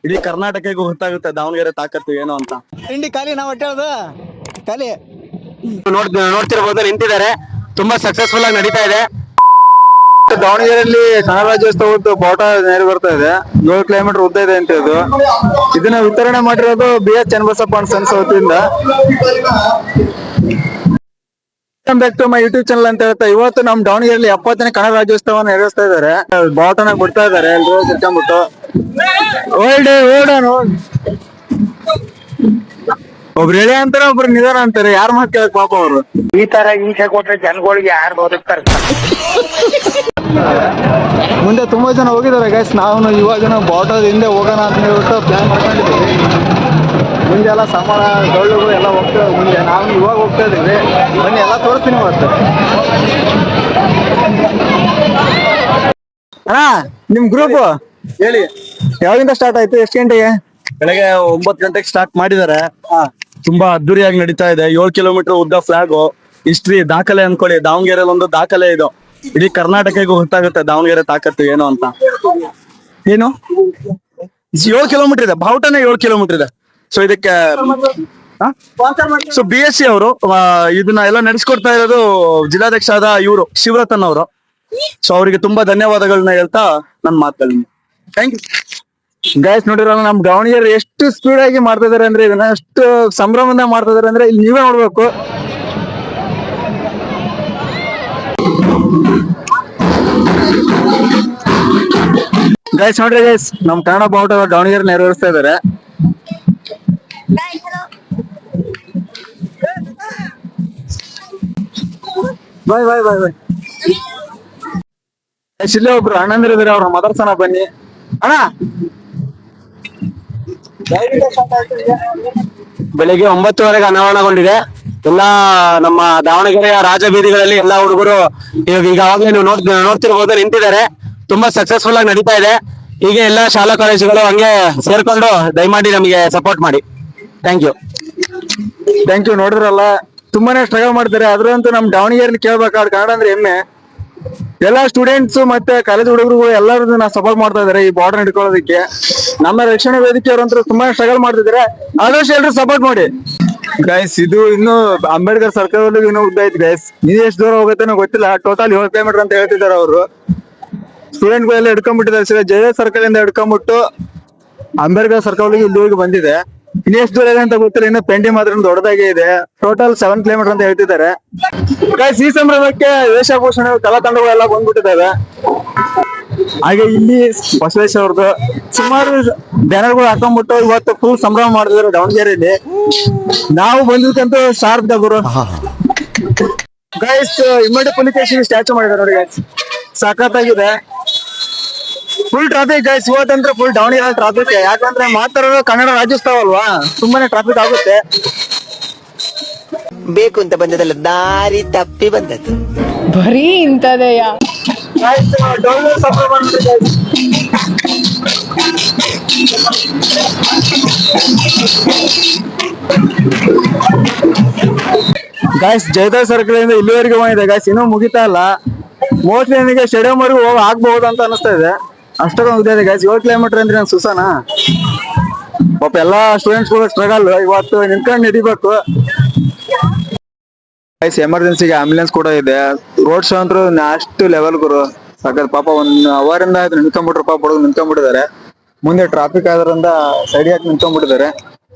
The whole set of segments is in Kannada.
ಇಡೀ ಕರ್ನಾಟಕಕ್ಕೆ ಗೊತ್ತಾಗುತ್ತೆ ದಾವಣಗೆರೆ ತಾಕತ್ತು ಏನು ಅಂತ. ತಿಂಡಿ ಖಾಲಿ ನಾವು ಹೊಟ್ಟೆ ಖಾಲಿ ನೋಡ್ತಿರಬಹುದು, ನಿಂತಿದ್ದಾರೆ. ತುಂಬಾ ಸಕ್ಸಸ್ಫುಲ್ ಆಗಿ ನಡೀತಾ ಇದೆ. ದಾವಣಗೆರೆಯಲ್ಲಿ ಕನ್ನಡ ರಾಜ್ಯೋತ್ಸವದ್ದು ಬಾವುಟ ನೇರ ಬರ್ತಾ ಇದೆ. 7 ಕಿಲೋಮೀಟರ್ ಉದ್ದ ಇದೆ ಅಂತ ಇದು. ಇದನ್ನ ವಿತರಣೆ ಮಾಡಿರೋದು BH ಚನ್ನಬಸಪ್ಪ ಅಂಡ್ ಸನ್ಸ್ ವತಿಯಿಂದ. Back to my YouTube channel ಅಂತ ಹೇಳ್ತಾ, ಇವತ್ತು ನಮ್ ದಾವಣಗೆರೆಯಲ್ಲಿ 70ನೇ ಕನ್ನಡ ರಾಜ್ಯೋತ್ಸವವನ್ನು ನೆರವೇರಿಸ್ತಾ ಇದ್ದಾರೆ. ಬಾವುಟನ ಬಿಡ್ತಾ ಇದ್ದಾರೆ ಎಲ್ರು ತಿರ್ಕೊಂಡ್ಬಿಟ್ಟು. ಒಬ್ರು ಎಳೆ ಅಂತಾರೆ, ಒಬ್ರು ನಿಧಾನ ಅಂತಾರೆ. ಯಾರ ಮಾತು ಕೇಳಕ್ ಪಾಪ ಅವರು. ಈ ತರ ಹಿಂಸೆ ಕೊಟ್ರೆ ಜನಗಳಿಗೆ ಯಾರು ಬದುಕ್ತಾರೆ? ಮುಂದೆ ತುಂಬಾ ಜನ ಹೋಗಿದ್ದಾರೆ ಗೈಸ್. ನಾವು ಇವಾಗ ಬಾವುಟದ ಹಿಂದೆ ಹೋಗೋಣ ಅಂತ ಹೇಳ್ಬಿಟ್ಟು ಪ್ಲಾನ್ ಮಾಡ್ಕೊಂಡಿದ್ದೀವಿ. ಮುಂದೆ ಎಲ್ಲ ಸಮಾನ ಡೊಳ್ಳುಗಳು ಎಲ್ಲ ಹೋಗ್ತೇವೆ. ಮುಂದೆ ನಾವು ಇವಾಗ ಹೋಗ್ತಾ ಇದ್ದೀವಿ. ಬನ್ನಿ ಎಲ್ಲ ತೋರಿಸ್ತೀನಿ ಇವತ್ತು. ಅಣ್ಣ, ನಿಮ್ ಗ್ರೂಪ್ ಹೇಳಿ, ಯಾವಾಗಿಂದ ಸ್ಟಾರ್ಟ್ ಆಯ್ತು? ಎಷ್ಟು ಗಂಟೆಗೆ? ಬೆಳಗ್ಗೆ 9 ಗಂಟೆಗೆ ಸ್ಟಾರ್ಟ್ ಮಾಡಿದ್ದಾರೆ. ತುಂಬಾ ಅದ್ದೂರಿಯಾಗಿ ನಡೀತಾ ಇದೆ. 7 ಕಿಲೋಮೀಟರ್ ಉದ್ದ ಫ್ಲಾಗ್, ಹಿಸ್ಟ್ರಿ ದಾಖಲೆ ಅನ್ಕೊಳ್ಳಿ. ದಾವಣಗೆರೆಯಲ್ಲಿ ಒಂದು ದಾಖಲೆ ಇದು. ಇಡೀ ಕರ್ನಾಟಕಕ್ಕೆ ಗೊತ್ತಾಗುತ್ತೆ ದಾವಣಗೆರೆ ತಾಕತ್ತು ಏನು ಅಂತ. ಏನು 7 ಕಿಲೋಮೀಟರ್ ಇದೆ, ಬಾವುಟನೇ 7 ಕಿಲೋಮೀಟರ್ ಇದೆ. ಸೊ ಇದಕ್ಕೆ BSc ಅವರು ಇದನ್ನ ಎಲ್ಲ ನಡೆಸ್ಕೊಡ್ತಾ ಇರೋದು ಜಿಲ್ಲಾಧ್ಯಕ್ಷ ಆದ ಇವರು ಶಿವರತನ್ ಅವರು. ಸೊ ಅವರಿಗೆ ತುಂಬಾ ಧನ್ಯವಾದಗಳನ್ನ ಹೇಳ್ತಾ ನನ್ನ ಮಾತುಗಳನ್ನ ಥ್ಯಾಂಕ್ ಯು. ಗೈಸ್, ನೋಡಿರಲ್ಲ ನಮ್ ದಾವಣಗೆರೆ ಎಷ್ಟು ಸ್ಪೀಡ್ ಆಗಿ ಮಾಡ್ತಾ ಇದಾರೆ ಅಂದ್ರೆ, ಇದನ್ನ ಎಷ್ಟು ಸಂಭ್ರಮದಿಂದ ಮಾಡ್ತಾ ಇದಾರೆ ಅಂದ್ರೆ ಇಲ್ಲಿ ನೀವೇ ನೋಡ್ಬೇಕು. ಗೈಸ್ ನೋಡ್ರಿ ಗೈಸ್, ನಮ್ ಕನ್ನಡ ಬಾವುಟ ದಾವಣಗೆರೆ ನೆರವೇರಿಸ್ತಾ ಇದಾರೆ. ಬಾಯ್ ಬಾಯ್ ಬಾಯ್ ಬಾಯ್. ಇಲ್ಲೇ ಒಬ್ರು ಅಣ್ಣಂದಿರಿದ್ರೆ ಅವ್ರ ಮದರ್ಸನ ಬನ್ನಿ ಅಣ್ಣ. ಬೆಳಿಗ್ಗೆ 9:30ಗೆ ಅನಾವರಣಗೊಂಡಿದೆ. ಎಲ್ಲಾ ನಮ್ಮ ದಾವಣಗೆರೆಯ ರಾಜಬೀದಿಗಳಲ್ಲಿ ಎಲ್ಲಾ ಹುಡುಗರು ಈಗಾಗಲೇ ನೀವು ನೋಡ್ತಿರ್ಬೋದು, ನಿಂತಿದ್ದಾರೆ. ತುಂಬಾ ಸಕ್ಸಸ್ಫುಲ್ ಆಗಿ ನಡೀತಾ ಇದೆ. ಹೀಗೆ ಎಲ್ಲಾ ಶಾಲಾ ಕಾಲೇಜುಗಳು ಹಂಗೆ ಸೇರ್ಕೊಂಡು ದಯಮಾಡಿ ನಮಗೆ ಸಪೋರ್ಟ್ ಮಾಡಿ. Thank you. ನೋಡಿದ್ರಲ್ಲ, ತುಂಬಾನೇ ಸ್ಟ್ರಗಲ್ ಮಾಡ್ತಾರೆ. ಅದ್ರಂತೂ ನಮ್ ದಾವಣಗೆರೆಯಲ್ಲಿ ಕೇಳ್ಬೇಕಾದ್ರೆ ಕನ್ನಡ ಅಂದ್ರೆ ಹೆಮ್ಮೆ. ಎಲ್ಲಾ ಸ್ಟೂಡೆಂಟ್ಸ್ ಮತ್ತೆ ಕಾಲೇಜ್ ಹುಡುಗರು ಎಲ್ಲರೂ ನಾ ಸಪೋರ್ಟ್ ಮಾಡ್ತಾ ಇದಾರೆ ಈ ಬಾರ್ಡರ್ ಹಿಡ್ಕೊಳ್ಳೋದಕ್ಕೆ. ನಮ್ಮ ರಕ್ಷಣಾ ವೇದಿಕೆಯವರಂತೂ ತುಂಬಾ ಸ್ಟ್ರಗಲ್ ಮಾಡ್ತಿದ್ದಾರೆ. ಆದಷ್ಟು ಎಲ್ರು ಸಪೋರ್ಟ್ ಮಾಡಿ ಗೈಸ್. ಇದು ಇನ್ನು ಅಂಬೇಡ್ಕರ್ ಸರ್ಕಲ್ ಇನ್ನೂ ಉದ್ದ ಐತಿ ಗೈಸ್. ನೀವು ಎಷ್ಟು ದೂರ ಹೋಗುತ್ತೆ ಗೊತ್ತಿಲ್ಲ. ಟೋಟಲ್ 7 ಕಿಲೋಮೀಟರ್ ಅಂತ ಹೇಳ್ತಿದ್ದಾರೆ ಅವರು. ಸ್ಟೂಡೆಂಟ್ ಗಳೆಲ್ಲ ಹಿಡ್ಕೊಂಡ್ಬಿಟ್ಟಿದ್ದಾರೆ. ಜಯ ಸರ್ಕಲ್ ಇಂದ ಹಿಡ್ಕೊಂಡ್ಬಿಟ್ಟು ಅಂಬೇಡ್ಕರ್ ಸರ್ಕಲ್ ಇಲ್ಲಿ ಬಂದಿದೆ. ಇನ್ನು ಎಷ್ಟು ದೂರ ಇದೆ ಅಂತ ಗೊತ್ತಿಲ್ಲ. ಇನ್ನು ಪೆಂಡಿಂಗ್ ಮಾತ್ರ ದೊಡ್ಡದಾಗಿ ಇದೆ. ಟೋಟಲ್ 7 ಕಿಲೋಮೀಟರ್ ಅಂತ ಹೇಳ್ತಿದ್ದಾರೆ ಗೈಸ್. ಈ ಸಂಭ್ರಮಕ್ಕೆ ವೇಷಭೂಷಣ ಕಲಾ ತಂಡಗಳೆಲ್ಲ ಬಂದ್ಬಿಟ್ಟಿದ್ದಾವೆ. ಹಾಗೆ ಇಲ್ಲಿ ಬಸವೇಶ್ವರ ಅವ್ರದ್ದು ಸುಮಾರು ಬ್ಯಾನರ್ಗಳು ಹಾಕೊಂಡ್ಬಿಟ್ಟು ಇವತ್ತು ಫುಲ್ ಸಂಭ್ರಮ ಮಾಡ್ತಿದ್ದಾರೆ ದಾವಣಗೆರೆಯಲ್ಲಿ. ನಾವು ಬಂದಿದ್ದಕ್ಕಂತೂ ಶಾರ್ಪ್ ಗುರು ಗೈಸ್. ಇಮ್ಮಡಿ ಪುಲಿಕೇಶನ್ ಸ್ಟ್ಯಾಚು ಮಾಡಿದ್ದಾರೆ ನೋಡಿ ಗೈಸ್, ಸಖತ್ತಾಗಿದೆ. ಫುಲ್ ಟ್ರಾಫಿಕ್ ಗೈಸ್ ಇವತ್ತಂದ್ರೆ ಫುಲ್ ದಾವಣಗೆರೆ ಟ್ರಾಫಿಕ್. ಯಾಕಂದ್ರೆ ಮಾತಾಡೋದು ಕನ್ನಡ ರಾಜ್ಯೋತ್ಸವ ಅಲ್ವಾ, ತುಂಬಾನೇ ಟ್ರಾಫಿಕ್ ಆಗುತ್ತೆ. ಬೇಕು ಅಂತ ಬಂದದಲ್ಲ, ದಾರಿ ತಪ್ಪಿ ಬಂದದ್ದು. ಬರೀ ಇಂಥದೆಯ ಗಾಯ್ಸ್. ಜಯದೇವ್ ಸರ್ಕಲ್ ಇಂದ ಇಲ್ಲಿವರೆಗೆ ಬಂದಿದೆ ಗಾಯ್ಸ್, ಇನ್ನೂ ಮುಗಿತಾ ಇಲ್ಲ. ಮೋಸ್ಟ್ಲಿ ನನಗೆ ಸ್ಟೇಡಿಯಂ ವರೆಗೂ ಹೋಗಿ ಆಗ್ಬಹುದು ಅಂತ ಅನಿಸ್ತಾ ಇದೆ. ಅಷ್ಟೊಂದು ಉದ್ದ ಇದೆ ಗಾಯ್ಸ್. 7 ಕಿಲೋಮೀಟರ್ ಅಂದ್ರೆ ನಾನು ಸುಸಾನ ಪಾಪ ಎಲ್ಲಾ ಸ್ಟೂಡೆಂಟ್ಸ್ ಕೂಡ ಸ್ಟ್ರಗಲ್. ಇವತ್ತು ನಿಂತ್ಕೊಂಡು ನಡಿಬೇಕು ಗೈಸ್. ಎಮರ್ಜೆನ್ಸಿಗೆ ಆಂಬುಲೆನ್ಸ್ ಕೂಡ ಇದೆ. ರೋಡ್ ಶೋ ಅಂತೂ ಅಷ್ಟು ಲೆವೆಲ್ ಗುರು ಸಾಕತ್. ಪಾಪ 1 ಅವರಿಂದ ಆಯ್ತು ನಿಂತ್ಕೊಂಡ್ಬಿಟ್ರು. ಪಾಪ ಹುಡುಗ ನಿಂತ್ಕೊಂಡ್ಬಿಟ್ಟಿದ್ದಾರೆ. ಮುಂದೆ ಟ್ರಾಫಿಕ್ ಆದ್ರಿಂದ ಸೈಡ್ ಯಾಕೆ ನಿಂತ್ಕೊಂಡ್ಬಿಟ್ಟಿದ್ದಾರೆ.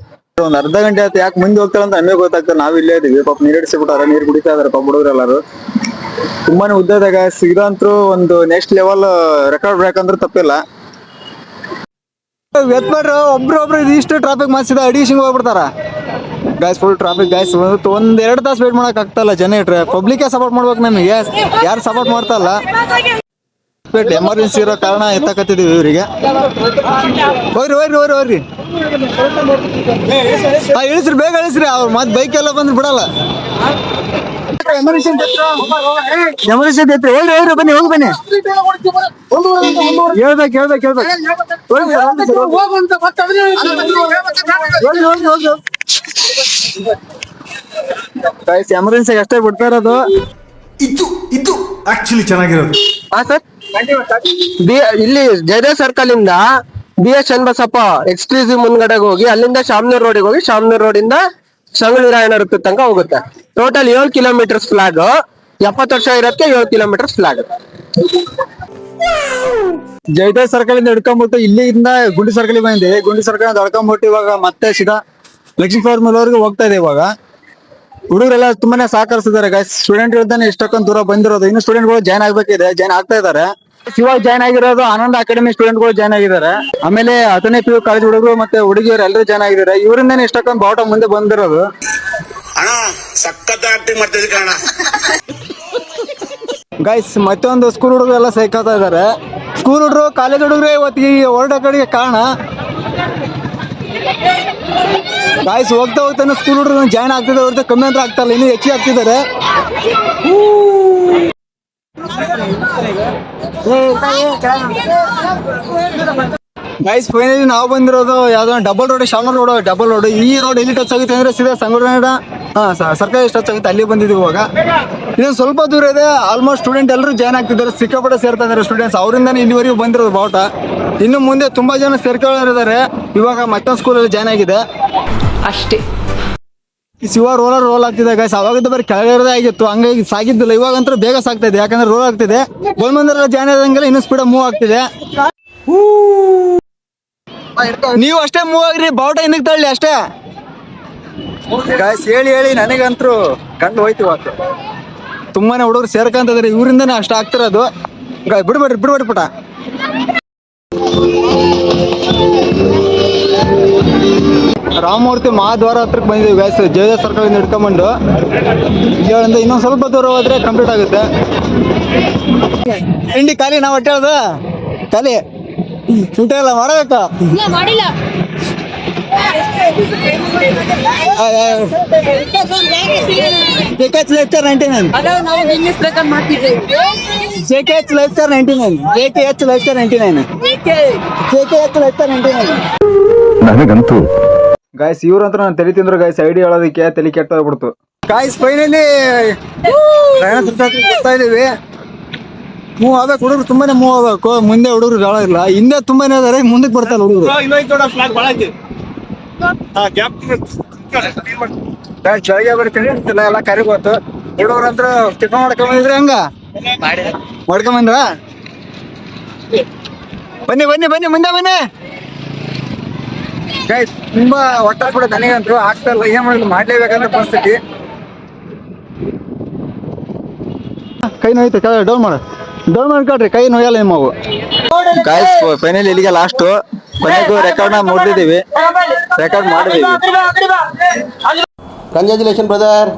ಒಂದ್ ಅರ್ಧ ಗಂಟೆ ಆಯ್ತು. ಯಾಕೆ ಮುಂದೆ ಹೋಗ್ತಾರೆ ಅಂತ ನಮಗೆ ಗೊತ್ತಾಗ್ತದೆ. ನಾವ್ ಇಲ್ಲೇ ಇದೀವಿ. ಪಾಪ ನೀರ್ ಇಡಿಸಿಬಿಟ್ಟಾರ, ನೀರ್ ಕುಡಿತಾ ಇದಾರೆ ಪಾಪ ಹುಡುಗರು ಎಲ್ಲಾರು. ತುಂಬಾನೇ ಉದ್ದ ಇದೆ ಗಾಯ್ಸ್. ಇದಂತೂ ಒಂದು ನೆಕ್ಸ್ಟ್ ಲೆವೆಲ್ ರೆಕಾರ್ಡ್ ಬ್ರೇಕ್ ಅಂದ್ರೆ ತಪ್ಪಿಲ್ಲ. ಒಬ್ರೊಬ್ರು ಇಷ್ಟು ಟ್ರಾಫಿಕ್ ಮಾಡಿಸಿದ ಅಡಿಷನ್ ಹೋಗ್ಬಿಡ್ತಾರ ಗಾಯ್ಸ್. Full traffic guys. 1-2 ತಾಸು ವೇಟ್ ಮಾಡಕ್ ಆಗ್ತಲ್ಲ. ಜನ ಪಬ್ಲಿಕ್ ಸಪೋರ್ಟ್ ಮಾಡ್ಬೇಕು ನಮಗೆ, ಯಾರು ಸಪೋರ್ಟ್ ಮಾಡ್ತಲ್ಲ. ಎಮರ್ಜೆನ್ಸಿ ಇರೋ ಕಾರಣ ಎತ್ತಕತ್ತಿದೀವಿ ಇವರಿಗೆ. ಹೋಗ್ರಿ ಇಳಿಸ್ರಿ, ಬೇಗ ಇಳಿಸ್ರಿ. ಅವ್ರು ಮತ್ತೆ ಬೈಕ್ ಎಲ್ಲ ಬಂದ್ರೆ ಬಿಡಲ್ಲ. ಎಮರ್ಜೆನ್ಸಿ ಹೋಗ್ರಿ ಬನ್ನಿ, ಹೋಗಿ ಬನ್ನಿ. ಹೇಳ್ಬೇಕು ಎಮರ್ಜೆನ್ಸಿಗೆ ಅಷ್ಟೇ ಬಿಡ್ತಾ ಇರೋದು. ಇದು ಆಕ್ಚುಲಿ ಚೆನ್ನಾಗಿರೋದು. ಇಲ್ಲಿ ಜಯದೇವ್ ಸರ್ಕಲ್ ಇಂದ ಬಿ ಎಸ್ ಚನ್ನಬಸಪ್ಪ ಎಕ್ಸ್ಕ್ಲೂಸಿವ್ ಮುಂದ್ಗಡೆಗೆ ಹೋಗಿ ಅಲ್ಲಿಂದ ಶಾಮನೂರ್ ರೋಡಿಗೆ ಹೋಗಿ ಶಾಮನೂರ್ ರೋಡಿಂದ ಸಂಗೊಳ್ಳಿ ರಾಯಣ್ಣ ವೃತ್ತ ತನಕ ಹೋಗುತ್ತೆ. Total 7 kilometres flag. 70 ವರ್ಷ ಇರೋದಕ್ಕೆ 7 ಕಿಲೋಮೀಟರ್ಸ್ ಫ್ಲಾಗ್. ಜಯದೇವ್ ಸರ್ಕಲ್ ಇಂದ ಹಿಡ್ಕೊಂಡ್ಬಿಟ್ಟು ಇಲ್ಲಿಂದ ಗುಂಡಿ ಸರ್ಕಲ್ ಬಂದಿದೆ. ಗುಂಡಿ ಸರ್ಕಲ್ ಹೊಡ್ಕೊಂಡ್ಬಿಟ್ಟು ಇವಾಗ ಮತ್ತೆ ಸೀದಾ ಲಕ್ಷ್ಮೀ ಫಾರ್ಮಲ್ ವರೆಗೂ ಹೋಗ್ತಾ ಇದೆ. ಇವಾಗ ಹುಡುಗರೆಲ್ಲ ತುಂಬಾನೇ ಸಹಕರಿಸಿದ್ದಾರೆ ಗೈಸ್. ಸ್ಟೂಡೆಂಟ್ ಇರ್ತಾನೆ ಇಷ್ಟಕ್ಕೊಂದು ದೂರ ಬಂದಿರೋದು. ಇನ್ನು ಸ್ಟೂಡೆಂಟ್ಗಳು ಜಾಯ್ನ್ ಆಗ್ಬೇಕಿದೆ, ಜಾಯ್ನ್ ಆಗ್ತಾ ಇದಾರೆ. ಇವಾಗ ಜಾಯ್ನ್ ಆಗಿರೋದು ಆನಂದ ಅಕಾಡೆಮಿ ಸ್ಟೂಡೆಂಟ್ಗಳು ಜಾಯ್ನ್ ಆಗಿದ್ದಾರೆ. ಆಮೇಲೆ 10ನೇ PU ಕಾಲೇಜ್ ಹುಡುಗರು ಮತ್ತೆ ಹುಡುಗಿಯರು ಎಲ್ಲರೂ ಜಾಯ್ನ್ ಆಗಿದ್ದಾರೆ. ಇವರಿಂದಾನೆ ಇಷ್ಟಕ್ಕೊಂದು ಬಾವುಟ ಮುಂದೆ ಬಂದಿರೋದು. ಅಣ್ಣ ಸಖತ್ ಆಕ್ಟಿಂಗ್ ಮಾಡ್ತಿದ್ದೆ ಅಣ್ಣ. ಗೈಸ್ ಮತ್ತೊಂದು ಸ್ಕೂಲ್ ಹುಡುಗರು ಎಲ್ಲ ಸೇರ್ಕೊತಾ ಇದಾರೆ. ಸ್ಕೂಲ್ ಹುಡುಗರು ಕಾಲೇಜ್ ಹುಡುಗರು ಇವತ್ತಿಗೆ ಹೊರಡ ಕಡೆಗೆ ಕಾರಣ. ಗಾಯ್ಸ್ ಹೋಗ್ತಾ ಹೋಗ್ತಾನೆ ಸ್ಕೂಲ್ ಹುಡುಗರು ಜಾಯ್ನ್ ಆಗ್ತಿದ್ದಾರೆ ಹೊರತು ಕಮ್ಮಿ ಅಂತ ಆಗ್ತಾ ಇಲ್ಲ, ಇನ್ನೂ ಹೆಚ್ಚಿಗೆ ಆಗ್ತಿದ್ದಾರೆ. ಗೈಸ್ ಫೈನಲಿ ನಾವು ಬಂದಿರೋದು ಯಾವ್ದೋ double road, Shamanur road double road. ಈ ರೋಡ್ ಎಲ್ಲಿ ಟಚ್ ಆಗುತ್ತೆ ಅಂದ್ರೆ ಸೀದಾ ಸಂಗೊಳ್ಳಿ ಸರ್ಕಾರಿ ಟಚ್ ಆಗುತ್ತೆ, ಅಲ್ಲಿ ಬಂದಿದ್ದೀವಿ. ಇವಾಗ ಇನ್ನೊಂದು ಸ್ವಲ್ಪ ದೂರ ಇದೆ. ಆಲ್ಮೋಸ್ಟ್ ಸ್ಟೂಡೆಂಟ್ ಎಲ್ಲರೂ ಜಾಯ್ನ್ ಆಗ್ತಿದ್ದಾರೆ, ಸಿಕ್ಕಾಪಟ್ಟೆ ಸೇರ್ತಾ ಇದ್ದಾರೆ ಸ್ಟೂಡೆಂಟ್ಸ್. ಅವರಿಂದಾನೇ ಇಲ್ಲಿವರೆಗೂ ಬಂದಿರೋದು ಬಾವುಟ. ಇನ್ನು ಮುಂದೆ ತುಂಬಾ ಜನ ಸೇರ್ಕೊಂಡಿದ್ದಾರೆ. ಇವಾಗ ಮತ್ತೊಂದು ಸ್ಕೂಲಲ್ಲಿ ಜಾಯ್ನ್ ಆಗಿದೆ ಅಷ್ಟೇ. ಶಿವ ರೋಲ್ ಆಗ್ತಿದೆ ಗೈಸ್. ಅವಾಗಿದ್ದ ಬರೀ ಕೆಳಗಡೆ ಆಗಿತ್ತು, ಹಂಗಾಗಿ ಸಾಗಿದ್ದಿಲ್ಲ. ಇವಾಗಂತೂ ಬೇಗ ಸಾಗ್ತಾ ಇದೆ, ಯಾಕಂದ್ರೆ ರೋಲ್ ಆಗ್ತಿದೆ. ಗೋಲ್ಮಂದಿರ ಜಾಯ್ನ್ ಆದಂಗೆಲ್ಲ ಇನ್ನೂ ಸ್ಪೀಡ್ ಮೂವ್ ಆಗ್ತಿದೆ. ನೀವು ಅಷ್ಟೇ ಮೂವ್ ಆಗ್ರಿ, ಬಾವುಟ ಹಿಂದಕ್ಕೆ ತಳ್ಳಿ ಅಷ್ಟೇ. ಗಾಯ್ಸ್ ಹೇಳಿ ಹೇಳಿ ನನಗಂತೂ ಕಂಡು ಹೋಯ್ತು. ಇವತ್ತು ತುಂಬಾನೇ ಹುಡುಗರು ಸೇರ್ಕೊಂತಿದ್ರೆ, ಇವರಿಂದನೇ ಅಷ್ಟ ಆಗ್ತಿರೋದು. ಬಿಡ್ಬೇಡ್ರಿ ಪುಟ. ರಾಮಮೂರ್ತಿ ಮಹಾದ್ವಾರ ಹತ್ರಕ್ಕೆ ಬಂದಿದ್ದೀವಿ ಗೈಸ್. ಜಯದೇವ್ ಸರ್ಕಲ್ ಇಂದ ಹಿಡ್ಕೊಂಬಂಡು ಇಲ್ಲಿಂದ ಇನ್ನೊಂದು ಸ್ವಲ್ಪ ದೂರ ಹೋದ್ರೆ ಕಂಪ್ಲೀಟ್ ಆಗುತ್ತೆ. ತಿಂಡಿ ಖಾಲಿ ನಾವು ಹೊಟ್ಟೆ ಹೇಳ್ದ ಖಾಲಿ ಊಟ ಎಲ್ಲ ಮಾಡಬೇಕಾ? ಮಾಡಿಲ್ಲ. JKH lecture 99. JKH lecture 99. JKH lecture 99. JKH lecture 99. ನನಗಂತೂ ಗಾಯ್ಸ್ ಇವ್ರಂತ್ರ ನಾನು ತಲೆ ತಿಂದ್ರು ಗಾಯ್ಸ್. ಐಡಿ ಹೇಳೋದಕ್ಕೆ ತಲೆ ಕೆಟ್ಟೋಗ್ಬಿಡ್ತು ಗಾಯ್ಸ್. ಫೈನಲಿ ಬರ್ತಾ ಇದೀವಿ. ಮೂವ್ ಆಗ್ಬೇಕು ಹುಡುಗರು, ತುಂಬಾನೇ ಮೂವ್ ಆಗ್ಬೇಕು. ಮುಂದೆ ಹುಡುಗರು ಜಾಳ ಇಲ್ಲ, ಹಿಂದೆ ತುಂಬಾನೇ ಇದಾರೆ, ಮುಂದಕ್ಕೆ ಬರ್ತಾರೆ ಹುಡುಗರು. ಚಳಿಗೆ ಬರ್ತೀನಿ ಎಲ್ಲ ಕರಿಗೋತು. ಹುಡುಗರು ಅಂತ ಟಿಫನ್ ಮಾಡ್ಕೊಂಬಂದಿದ್ರಿ, ಹಂಗ ಮಾಡ್ಕೊಂಬಂದ್ರ? ಬನ್ನಿ ಮುಂದೆ ಬನ್ನಿ ಗೈಸ್. ತುಂಬಾ ಒಟ್ಟ ಕೂಡ ನನಗಂತೂ ಆಗ್ತಾ ಇಲ್ಲ, ಏನ್ ಮಾಡಲಿ, ಮಾಡ್ಲೇಬೇಕಂತ ಪರಿಸ್ಥಿತಿ. ಕೈ ನೋಯ್ತು, ಡೌನ್ ಮಾಡ್ಕೊಳ್ರಿ, ಕೈ ನೋಯಲ್ಲ ನಿಮ್ಮವು. ಗಾಯ್ಸ್ ಫೈನಲ್ ಇಲ್ಲಿಗೆ ಲಾಸ್ಟ್. ಕೊನೆಗೂ ರೆಕಾರ್ಡ್ ನ ಮುಗಿದಿದ್ದೀವಿ, ರೆಕಾರ್ಡ್ ಮಾಡಿದೀವಿ. Congratulation brother.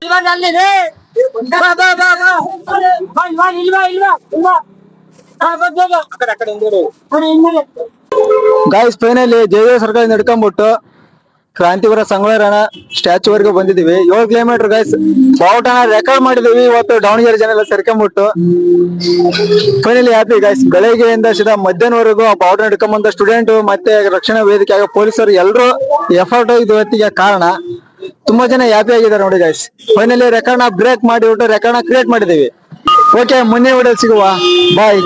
Guys finally Jayadev circle ನಡ್ಕೊಂಡ್ಬಿಟ್ಟು ಕ್ರಾಂತಿವೀರ ಸಂಗೊಳ್ಳಿ ರಾಯಣ್ಣ ಸ್ಟ್ಯಾಚು ವರೆಗೂ ಬಂದಿದೀವಿ. 7 ಕಿಲೋಮೀಟರ್ ಗೈಸ್. ಬಾವುಟನ ರೆಕಾರ್ಡ್ ಮಾಡಿದೀವಿ ಇವತ್ತು. ದಾವಣಗೆರೆ ಜನ ಎಲ್ಲ ಸೇರ್ಕೊಂಡ್ಬಿಟ್ಟು ಫೈನಲಿ ಹ್ಯಾಪಿ ಗೈಸ್. ಬೆಳಗ್ಗೆಯಿಂದ ಸೀದಾ ಮಧ್ಯಾಹ್ನವರೆಗೂ ಆ ಬಾವುಟ ಹಿಡ್ಕೊಂಬಂದ ಸ್ಟೂಡೆಂಟ್ ಮತ್ತೆ ರಕ್ಷಣಾ ವೇದಿಕೆ ಆಗ ಪೊಲೀಸರು ಎಲ್ಲರೂ ಎಫರ್ಟ್ ಇದು ಹೊತ್ತಿಗೆ ಕಾರಣ. ತುಂಬಾ ಜನ ಹ್ಯಾಪಿ ಆಗಿದ್ದಾರೆ ನೋಡಿ ಗೈಸ್. ಫೈನಲಿ ರೆಕಾರ್ಡ್ ನ ಬ್ರೇಕ್ ಮಾಡಿಬಿಟ್ಟು ರೆಕಾರ್ಡ್ ನ ಕ್ರಿಯೇಟ್ ಮಾಡಿದೀವಿ. ಓಕೆ, ಮುಂದಿನ ವಿಡಿಯೋ ಸಿಗುವ. ಬಾಯ್.